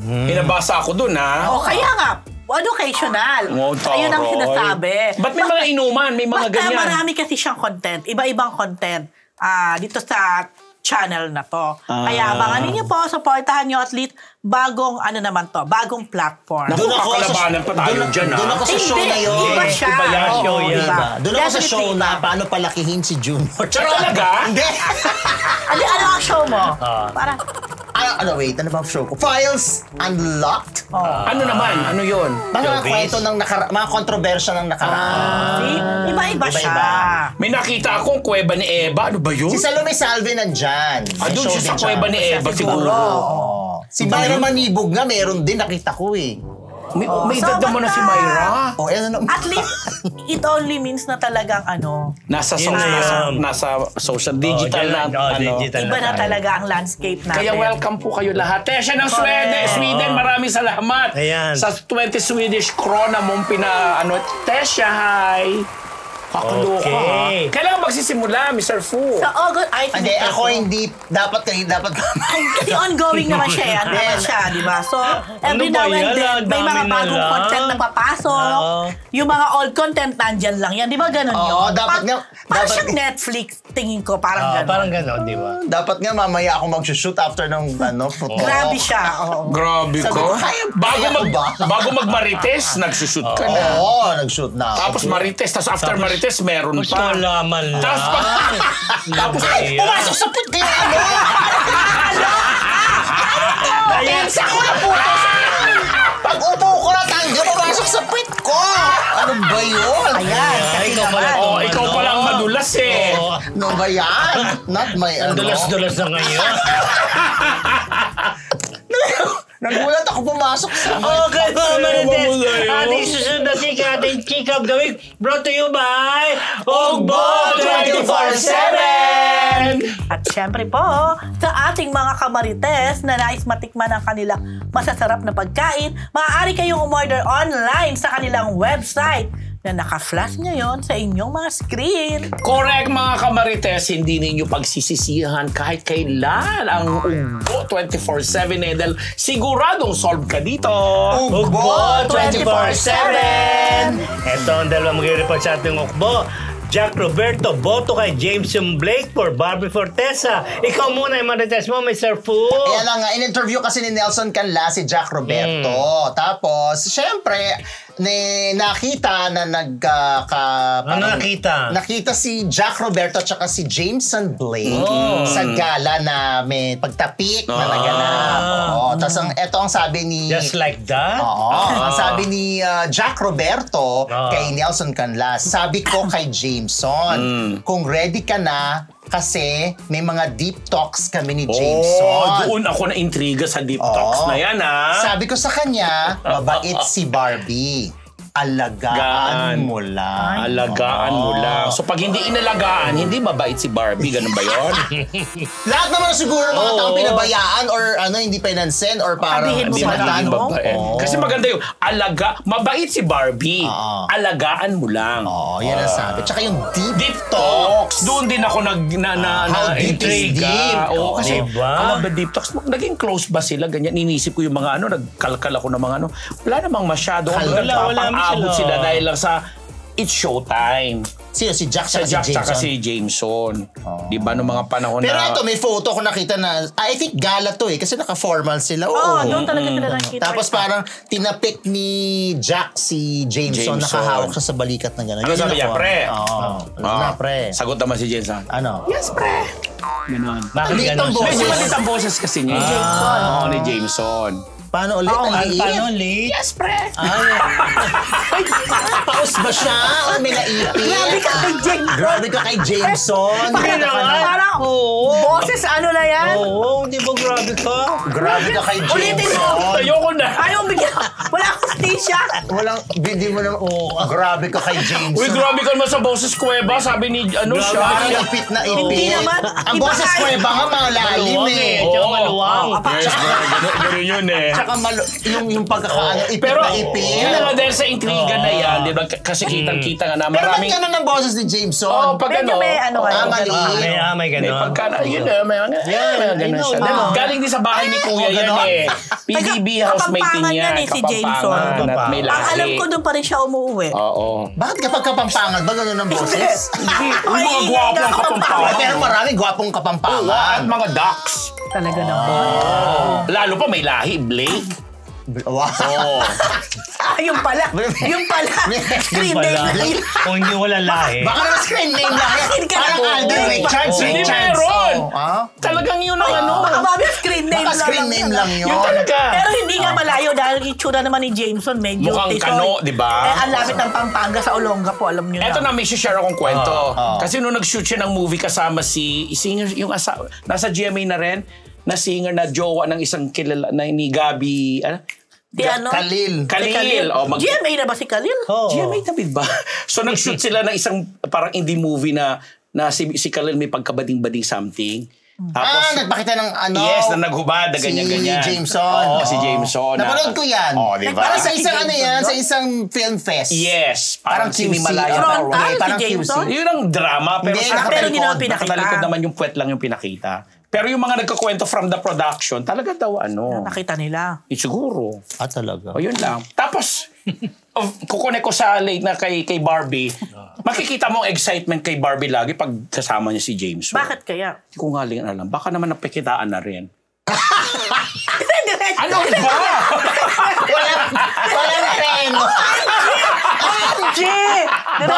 Pinabasa ako dun, ha? Kaya nga, educational. Ayun ang sinasabi. Ba't may mga inuman? May mga Basta ganyan? marami kasi siyang content. Iba-ibang content dito sa channel na to. Kaya abangan ninyo po, supportahan nyo at least bagong bagong platform. Naku, kakalabanan pa tayo dyan, ha? Doon ako sa show na yun. Iba siya. Iba yan, show yan. Diba? Doon ako sa Definitely show iba. na paano palakihin si Junior. Talaga? Hindi. Ano ang show mo? Para, Wait, ano ba ang show ko? Files Unlocked? Ano naman? Ano yun? Mga kwento ng mga kontrobersya ng nakaraan. see? Iba-iba siya. May nakita akong kuweba ni Eva. Ano ba yun? Si Salome Salve nandyan. Doon May siya show sa din kuweba ni Eva siguro. Si Myra Manibog nga, meron din, nakita ko eh. May So, edad naman na si basta- Myra. At least, it only means na talagang Nasa Yun na yun. social, digital na. digital iba na tayo. talaga ang landscape natin. Kaya welcome po kayo lahat. Tesha ng Sweden, maraming salamat. Ayan. Sa 20 Swedish krona mong Tesha, hi. Kakaloka, Okay. ha? Kailangan magsisimula, Mr. Fu. Sa August, Hindi, ako hindi, dapat. Kasi ongoing naman siya. Ano naman siya, di ba? So, every Ano ba now and yan? then, Ang may mga dami na bagong lang. content na papasok. Yung mga old content, nandyan lang yan. Di ba ganun Oo, yun? dapat nga- Parang dapat- siyang Netflix, tingin ko, parang ganun. Parang gano'n, di ba? Dapat nga mamaya ako mag-shoot after ng football. Grabe siya. Oo. Grabe Sabi ko. ko, kaya ba? Bago mag-marites, nagsushoot ka na. Oo, nag-shoot na. Tapos marites, tapos after marites, meron Gusto pa. laman lang. Tapos, Pumasok sa put kayo, Pensa ko na puto. Pag upo ko na tangga, pumasok sa pit ko. Ano ba yun? Ayan, kasi ikaw pala naman. to. Ikaw pa lang madulas eh. Oo. Ano ba yan? Not my Ang dulas-dulas na ngayon. Nagulat ako pumasok sa Okay, mga Marites. mo na yun. Ating susunod na chika, ating chika gawin. Brought to you by Ugbo 24/7! At syempre po, sa ating mga kamarites na nais matikman ang kanilang masasarap na pagkain, maaari kayong umorder online sa kanilang website na naka-flash ngayon sa inyong mga screen. Correct mga kamarites, hindi ninyo pagsisisihan kahit kailan ang Ugbo 24/7 eh, dahil siguradong solve ka dito. Ugbo 24/7! Ito ang dalawa mag-report sa ating Ugbo Jack Roberto, boto kay Jameson Blake for Barbie Fortesa. Ikaw muna yung marites mo, Mr. Fu. Kaya lang nga, in-interview kasi ni Nelson Canla si Jack Roberto. Tapos, syempre, nakita na nakita si Jack Roberto at saka si Jameson Blake sa gala na may pagtapik na naganap. Tapos eto ang sabi ni... Just like that? Ang sabi ni Jack Roberto kay Nelson Canla, sabi ko kay Jameson, kung ready ka na, kasi may mga deep talks kami ni Jameson. Doon ako na-intriga sa deep talks na yan, Sabi ko sa kanya, mabait si Barbie. Alagaan mo lang. Alagaan mo lang. So pag hindi inalagaan, hindi mabait si Barbie. Ganun ba yun? Lahat naman siguro mga taong pinabayaan or hindi pinansin or parang Sabihin mo Hindi ba magiging lang, babae. Kasi maganda yung mabait si Barbie. Alagaan mo lang. Yan ang sabi. Tsaka yung deep talks. Doon din ako How deep is deep? na-intriga. Kasi Diba? alam ba deep talks, naging close ba sila? Ganyan, inisip ko yung mga nagkalkal ako ng mga wala namang masyado. Abot sila dahil lang sa It's Showtime. Sino? Si Jack Sa sa Jack si tsaka Jameson? si Jameson. Di ba nung mga panahon Pero na... ito, may photo ko nakita na, I think gala to kasi naka-formal sila. Doon talaga sila nakita. Tapos parang tinapik ni Jack si Jameson, nakahawak siya sa balikat na gano'n. Ano sabi niya, pre? Pre. Sagot naman si Jameson. Ano? Yes, pre. Ganon. Bakit Maliit ganun ang siya? boses. Medyo maliit ang boses kasi niya. Ni Jameson. Oo, ni Jameson. Paano ulit? Ang liit? Paano ulit? Yes, pre. Paus ba siya? O may naipit? Grabe ka kay Jameson. Grabe ka kay Jameson. Parang, boses ano na yan? Oo, di ba grabe ka? Grabe ka kay Ulitin mo. Jameson. Ayoko na. Ayaw bigyan. Wala akong stisya. Hindi mo na, grabe ka kay Jameson. Uy, grabe ka naman sa boses Kuweba. Sabi ni, Parang siya. ipit na Hindi ipit. naman. Ang Iba boses kay- ko ba nga malalim eh. Tsaka maluwang. Yes, pre. Ganun yun eh. Tsaka yung pagkakaano, ipit Pero, na ipit. yun na nga dahil sa intriga na yan, di ba? Kasi kitang-kita nga na Pero ba't maraming... ganun ang boses ni Jameson? Oo, pag Medyo may ano. mali. May May ganun. pagka, yun na, may ganun siya. know. Galing din sa bahay ni Kuya yan ganon? eh. PBB housemate Kapampangan niya. yan eh, si Jameson. Kapampangan at may Ang lahi. alam ko doon pa rin siya umuwi. Oo. Bakit kapag kapampangan ba ganun ang boses? Yung mga gwapo ang kapampangan. Pero marami gwapong At kapampangan. mga ducks. Talaga naman. Lalo pa may lahi, Blake. Wow. Oo. Yung pala. Yung pala. Screen name Wala. lang. Kung hindi wala lahi. Baka naman screen name lang yan. Hindi ka Parang na- Alden Richards. Hindi Richards. meron. Oh, Talagang yun ang ano. Baka mami screen name Baka screen name lang yun. Yun talaga. Pero hindi nga malayo dahil itsura naman ni Jameson medyo Mukhang tisoy. kano, di ba? Ang lapit ng Pampanga sa Olonga po, alam niyo na. Eto na, may share akong kwento. Kasi nung nag-shoot siya ng movie kasama si singer, yung nasa GMA na rin, na singer na jowa ng isang kilala na ni Gabi, Di ano? Khalil. Khalil. Oh, GMA na ba si Khalil? GMA na ba? So nag-shoot sila ng isang parang indie movie na si Khalil may pagkabading-bading something. Tapos, Nagpakita ng ano. yes, na naghubad, na ganyan-ganyan. Si Jameson. Oo, si Jameson. Napanood ko yan. Oo, di ba? Parang sa isang ano yan, sa isang film fest. Yes. Parang Parang QC. Sinimalaya. Frontal, Okay, si parang Jameson? QC. Yun ang drama. Pero Hindi, sa pero hindi naman pinakita. Nakatalikod naman yung puwet lang yung pinakita. Pero yung mga nagkakwento from the production, talaga daw Nakita nila. siguro. Talaga. O yun lang. Tapos, kukunin ko sa late na kay Barbie, makikita mo ang excitement kay Barbie lagi pag kasama niya si James. Bakit kaya? Hindi ko nga alam. Baka naman napikitaan na rin. Ano ba? Walang treno.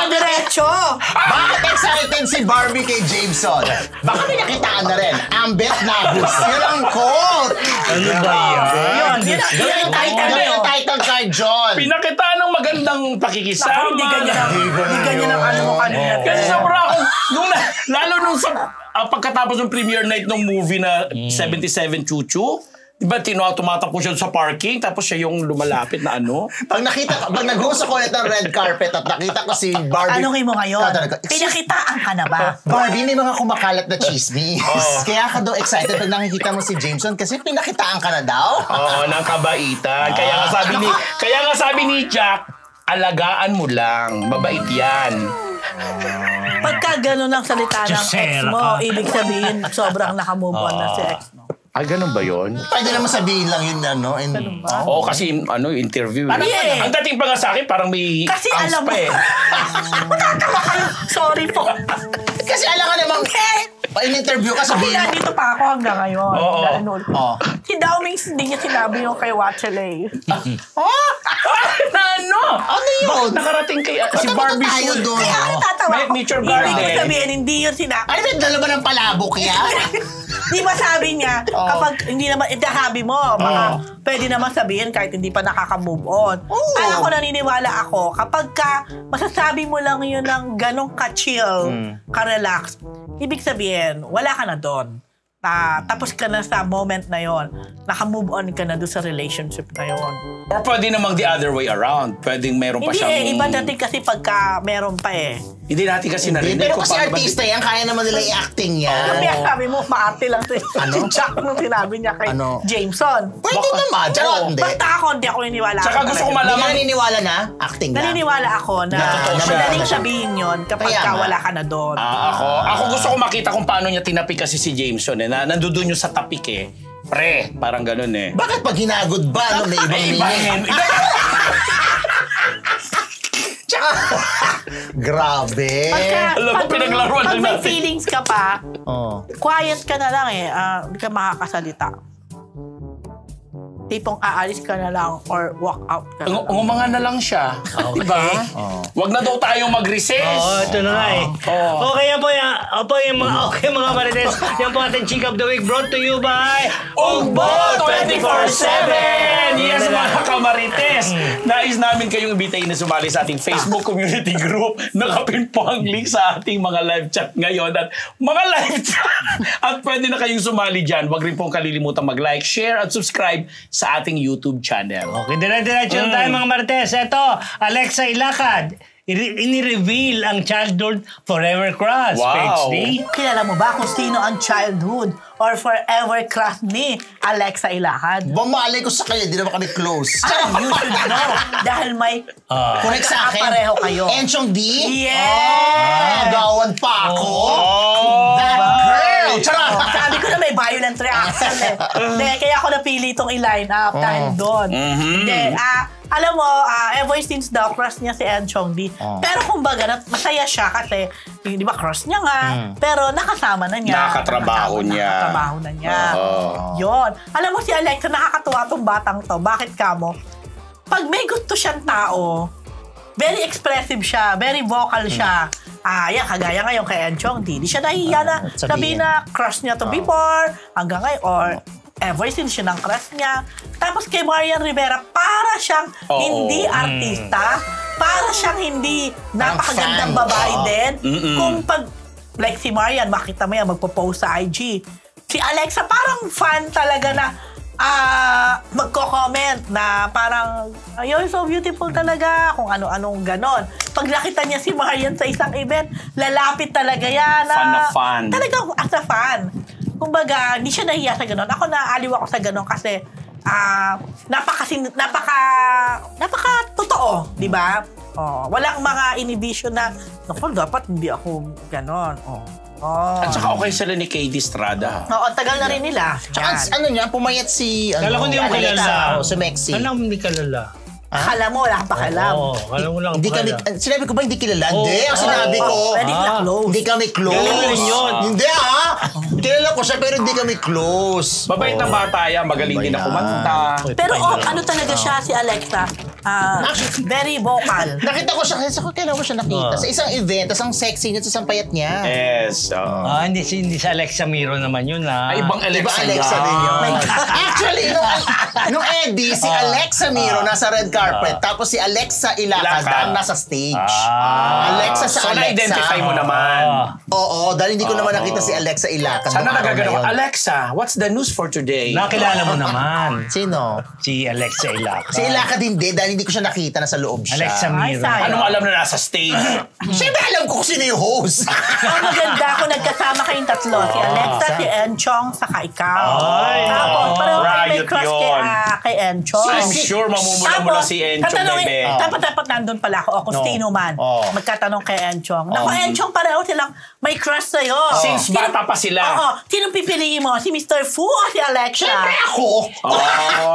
Diretso! Bakit excited si Barbie kay Jameson? Baka may nakitaan na rin. Ambet Nabus. Yun ang quote. Ano ba yan? Yun ang title Yun nyo. ang title card, John. Pinakitaan ng magandang pakikisama. Hindi ganyan ang ano mo kanina. Kasi sobra ako, lalo nung pagkatapos ng premiere night ng movie na 77 Chuchu, di ba tumatakbo siya sa parking, tapos siya yung lumalapit na ano. Pag nag-host ako ulit ng red carpet at nakita ko si Barbie. Tanungin mo ngayon, Tatanong ko, pinakitaan ka na ba? Barbie, may mga kumakalat na chismis. Kaya ka daw excited pag nakikita mo si Jameson kasi pinakitaan ka na daw. Oo, ng kabaitan. Kaya nga sabi ni Jack, alagaan mo lang, mabait yan. Pagka gano'n ang salita ng ex Jusera mo, ka. ibig sabihin sobrang nakamove on na si ex mo. Ganun ba yun? Pwede naman sabihin lang yun, ano. Oo, kasi interview. Parang Ang dating pa nga sa akin, parang may Kasi angst alam mo, pa eh. Nakakatawa kayo. Sorry po. Kasi alam ka namang, in-interview ka, Kasi sabihin mo. nandito pa ako hanggang ngayon. Oo. Oh. Si Daomings, hindi niya sinabi yung kay Watchelay. Ano yun? Nakarating kay si Barbie tayo Soul. doon. Kaya ako tatawa May ko. nature Hindi ko garden. sabihin, hindi yun sinabi. Ano ba, dala ba ng palabok yan? Di ba sabi niya, kapag hindi naman, sabi mo, baka pwede naman sabihin kahit hindi pa nakaka-move on. Alam ko, naniniwala ako, kapag masasabi mo lang yun ng ganong ka-chill, ka-relax, ibig sabihin, wala ka na doon. Tapos ka na sa moment na yon, naka-move on ka na doon sa relationship na yon. Or pwede namang the other way around. Pwedeng meron pa Hindi siyang... iba natin kasi pagka meron pa Hindi natin kasi narinig. Pero kung kasi paano ba- artista yan, kaya naman nila i-acting yan. Kaya sabi mo, maarte lang si Jack nung sinabi niya kay Ano? Jameson. Pwede naman. Charot, hindi. Basta ako, hindi ako naniniwala. Tsaka gusto ko Hindi ka malaman... naniniwala na? Acting na? Naniniwala ako na totoo siya. madaling sabihin yun kapag Kaya ka nga. wala ka na doon. Ako gusto ko makita kung paano niya tinapik kasi si Jameson eh. Nandun yung sa tapik eh. Pre, parang ganun eh. Bakit pag hinagod ba? Ano, may ibang meaning? Tsaka, grabe. Alam mo, pinaglaruan pag lang may natin. feelings ka pa, Oh. quiet ka na lang eh. Hindi ka makakasalita. Tipong aalis ka na lang or walk out ka na lang. Ngumanga na lang siya. Diba? Wag na daw tayong mag-recess. Ito na nga eh. Okay, yan po yung mga Marites. Yan po ating Chick of the Week brought to you by Ugbo 24/7! Yes, mga kamarites! Nais namin kayong ibitayin na sumali sa ating Facebook community group. Nakapin po ang link sa ating mga live chat ngayon at mga live chat. At pwede na kayong sumali dyan. Huwag rin pong kalilimutan mag-like, share at subscribe sa ating YouTube channel. Okay, dire-diretso na tayo mga Marites. Ito, Alexa Ilacad. Ini-reveal ang childhood forever crush. Wow. PhD. Kilala mo ba kung sino ang childhood or forever crush ni Alexa Ilacad? Bumalay ko sa kanya, di naman kami close. You should know. Dahil may Connect sa akin. pareho kayo. Enchong D? Yes! Gawan pa ako. That girl! Charot! Sabi ko na may violent reaction eh. Hindi, kaya ako napili itong i-line up dahil doon. Hindi, alam mo, ever since daw, crush niya si Enchong D. Pero kumbaga, masaya siya kasi, di ba, crush niya nga. Pero nakasama na niya. Nakatrabaho niya. Nakatrabaho na niya. Yun. Alam mo si Alexa, nakakatuwa tong batang to. Bakit ka mo? Pag may gusto siyang tao, very expressive siya, very vocal siya. Yan, kagaya ngayon kay Enchong D. Di siya nahihiya na sabihin na crush niya to before, hanggang ngayon, or ever since siya ng crush niya. Tapos kay Marian Rivera, para siyang hindi artista, para siyang hindi napakagandang fan. babae din. Kung pag, like si Marian, makita mo yan, magpo-post sa IG. Si Alexa, parang fan talaga na magko-comment na parang, you're so beautiful talaga, kung ano-anong ganon. Pag nakita niya si Marian sa isang event, lalapit talaga yan. Fan na fan. Talagang as a fan. Kumbaga, hindi siya nahiya sa ganon. Ako naaliw ako sa ganon kasi napaka totoo, di ba? Walang mga inhibition na, naku, dapat hindi ako ganon. At saka okay sila ni KD Estrada. Oo, tagal na rin nila. Tsaka ano niya, pumayat si... Kala ko hindi mo kilala. Si Mexi. Kala ko hindi kilala. Akala mo, wala kang pakialam. Oo, kala mo lang Hindi kami, pala. sinabi ko ba hindi kilala? Hindi, ang sinabi ko. Pwede na close. Hindi kami close. Galing rin yun. Hindi kilala ko siya pero hindi kami close. Mabait na bata yan, magaling din na kumanta. Pero ano talaga siya, si Alexa, very vocal. Nakita ko siya, kasi kailan ko siya nakita. Sa isang event, tas ang sexy niya, tas ang payat niya. Yes. Hindi sa Alexa Miro naman yun Ay, ibang Iba Alexa. Alexa din yun. My God. Actually, nung Eddie, si Alexa Miro nasa red carpet, tapos si Alexa Ilacad ang nasa stage. Alexa sa So, Alexa. na-identify mo naman. Oo, dahil hindi ko naman nakita si Alexa Ilacad. Sana nung araw nagagano na ko, yun. Alexa, what's the news for today? Nakilala mo naman. Sino? Si Alexa Ilacad. Si Ilacad hindi, dahil hindi ko siya nakita na sa loob siya. Alexa Ay, Miro. sayang. Ano mo alam na nasa stage? Siyempre alam ko kung sino yung host. Ang maganda kung nagkasama kayong tatlo. Si Alexa, si Enchong, saka ikaw. Ay, Tapos, pareho kayo may riot crush yun. kay Enchong. I'm sure mamumula-mula si Enchong, bebe. Dapat nandun pala ako. Kung sino man. Magkatanong kay Enchong. Naku, Enchong, pareho silang may crush sa'yo. Since bata pa sila. Oo. Sinong pipiliin mo? Si Mr. Fu o si Alexa? Siyempre ako.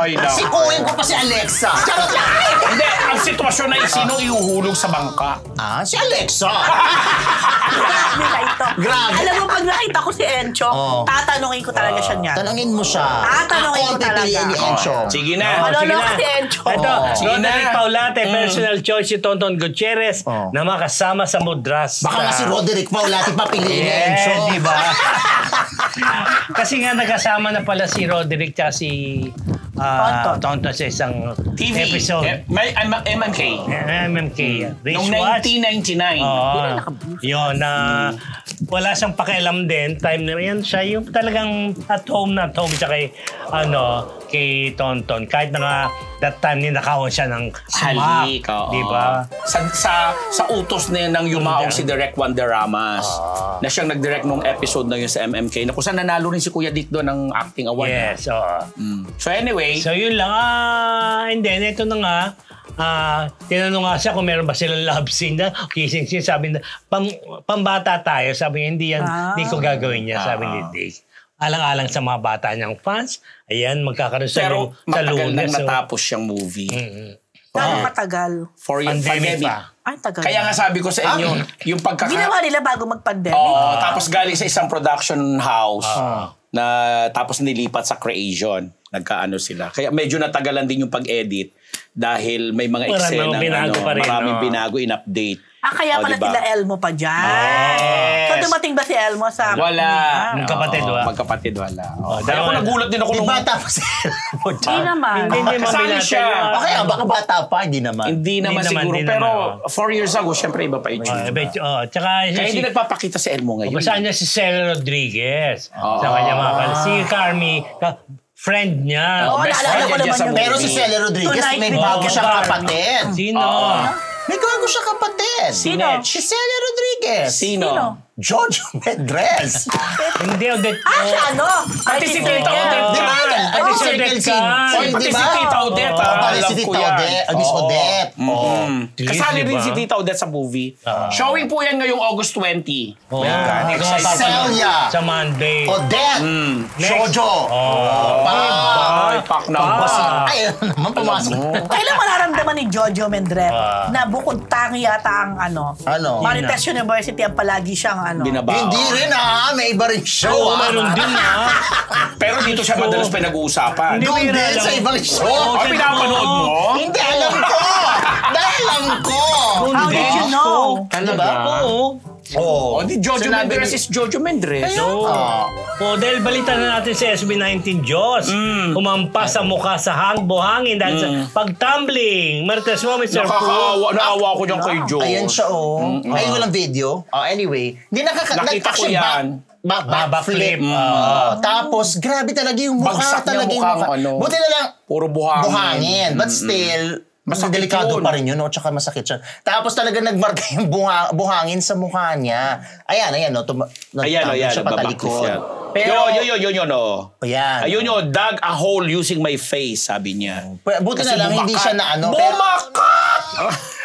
Ay, naku. Sikuhin ko pa si Alexa. Charot lang. Hindi, ang sitwasyon na sino ihuhulog sa bangka? Si Alexa. Grabe na ito. Grabe. Alam mo, pag nakita ko si Enchong, tatanungin ko talaga siya niyan. Tanungin mo siya. Tanungin Ako ko ang pipiliin talaga. ni Enchong. Sige na. Ano kasi Enchong? Ito, Sige Roderick na. Paulate, personal choice si Tonton Gutierrez na makasama sa Mudras. Baka nga si Roderick Paulate papiliin ni Enchong. di ba? Kasi nga nagkasama na pala si Roderick at si Tonton sa isang TV. episode. May MMK. MMK. Race Noong Watch. 1999. Yun, wala siyang pakialam din. Time na yan, siya yung talagang at home siya kay Tonton. Kahit na nga, that time ninakawan siya ng Halik. sumak. Di ba? Sa utos na ng yumaong si Direk Wonder Ramas na siyang nag-direct nung episode na yun sa MMK na kung saan nanalo rin si Kuya Dick doon ng acting award. Yes, oo. So anyway, So yun lang. And then, ito na nga, tinanong nga siya kung meron ba silang love scene na kissing scene. Sabi na, pambata tayo. Sabi niya, hindi ko gagawin niya. Sabi ni Dick. Alang-alang sa mga bata niyang fans. Ayan, magkakaroon pero sa matagal Lunes. nang natapos siyang movie. Gano'ng katagal? For yung Pandemic pandemic. pa. Ay, tagal. Kaya nga sabi ko sa inyo, yung Ginawa nila bago mag-pandemic. tapos galing sa isang production house na tapos nilipat sa Creation. Nagkaano sila. Kaya medyo natagalan din yung pag-edit dahil may mga eksena maraming binago in-update. Kaya pala diba? sila Elmo pa dyan. Yes. So dumating ba si Elmo sa... Wala. Magkapatid, wala. Magkapatid, wala. Kaya dalawa ako na. nagulat din ako Di nung... bata pa si Elmo. Hindi naman. Hindi Kasali siya. Okay, baka bata pa, hindi naman. Hindi naman siguro. hindi Pero naman. 4 years ago, syempre iba pa yung Tsaka Kaya hindi nagpapakita si Elmo ngayon. Kasama niya si Sel Rodriguez. Sa kanya mga si Carmi, friend niya. Oo, best naalala friend ko yan naman sa yung... movie. Pero si Celia Rodriguez, Tonight may with bago Uncle siyang Carl. kapatid. Sino? May bago siyang kapatid. Sino? Si Celia Rodriguez. Sino? Jojo Medrez. Hindi, Odette. siya ano? Pati si Tita Odette. Di ba? Pati si Circle Odette Scene. Khan. Oy, pati si Tita Odette. Pati Alam si ko Tita yan. Odette. Miss Odette. Kasali Diba? rin si Tita Odette sa movie. Showing po yan ngayong August 20. Oo. Yan. Hindi ko mapapanood. Celia. Sa Monday. Odette. Jojo. Ay, pak na boss. Ay, ano naman pumasok. Kailan mararamdaman ni Jojo Mendrez na bukod tangi yata ang Ano? Marites University ang palagi siyang Binaba. Hindi rin may iba rin show. Oo, meron din Pero dito siya madalas pinag-uusapan. Hindi. Doon Bira din lang. sa ibang show. Oh, pinapanood mo? Hindi, alam ko. Dahil alam ko. How did you know? Talaga? Oo. Oh, di Jojo Sinabi Mendrez ni- is Jojo Mendrez. Dahil balita na natin sa SB19 Diyos. Umampas sa mukha sa buhangin dahil sa pag-tumbling. Marites mo, Mr. Fu. Naawa ko dyan kay Jojo. Ayan siya, Ay, walang video. Anyway, hindi Nakita ko yan. Backflip. Tapos, grabe talaga yung mukha. Bagsak niya talaga yung mukhang mukha. ano. Buti na lang, Puro buhangin. buhangin. But still, mas Masakit delikado yun. pa rin yun, tsaka masakit siya. Tapos talaga nagmarka yung buhangin sa mukha niya. Ayan, Ayan, siya patalikod. yan. Pero, Yun, oh. ayan. Ayun yun, dug a hole using my face, sabi niya. Buti Kasi na lang, hindi siya na ano. Pero, Bumakat!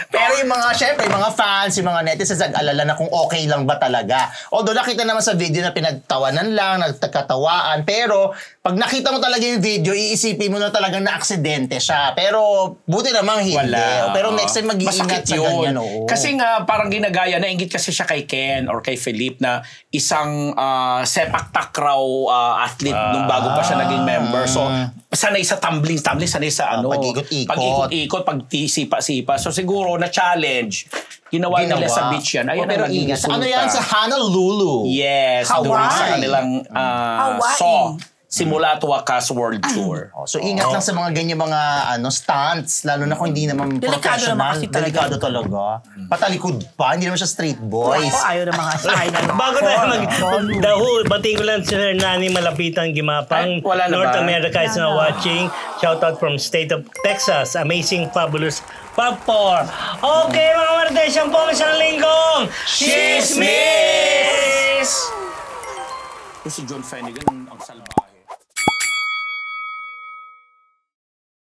pero yung mga, syempre, yung mga fans, yung mga netizens, nag-alala na kung okay lang ba talaga. Although nakita naman sa video na pinagtawanan lang, nagkatawaan. Pero, pag nakita mo talaga yung video, iisipin mo na talagang na-aksidente siya. Pero, buti namang hindi. Pero next time mag-iingat Masakit sa yun. ganyan. Kasi nga, parang ginagaya, nainggit kasi siya kay Ken or kay Philip na isang sepak takraw athlete nung bago pa siya naging member. So, sanay sa tumbling, sanay sa pag-ikot-ikot, pag-sipa-sipa. So, siguro, na-challenge. Ginawa nila sa beach yan. Ayun pero ang naging ingat. Ano resulta. yan? Sa Honolulu. Yes, Hawaii. doon sa kanilang Hawaii. simula to wakas world tour. Oh, so ingat lang sa mga ganyan mga stunts, lalo na kung hindi naman Delikado professional. naman kasi talaga. Delikado talaga. Patalikod pa, hindi naman siya straight boys. Ako, ayaw ng mga style. Bago tayo mag-daho, batiin ko lang si Sir Nani Malapitan Gimapang. Ay, wala na North ba? America is now watching. Shout out from state of Texas. Amazing, fabulous, Pop 4. Okay, mga Marites, yan po ang isang linggong Chismis! Si John Finnegan ang salba.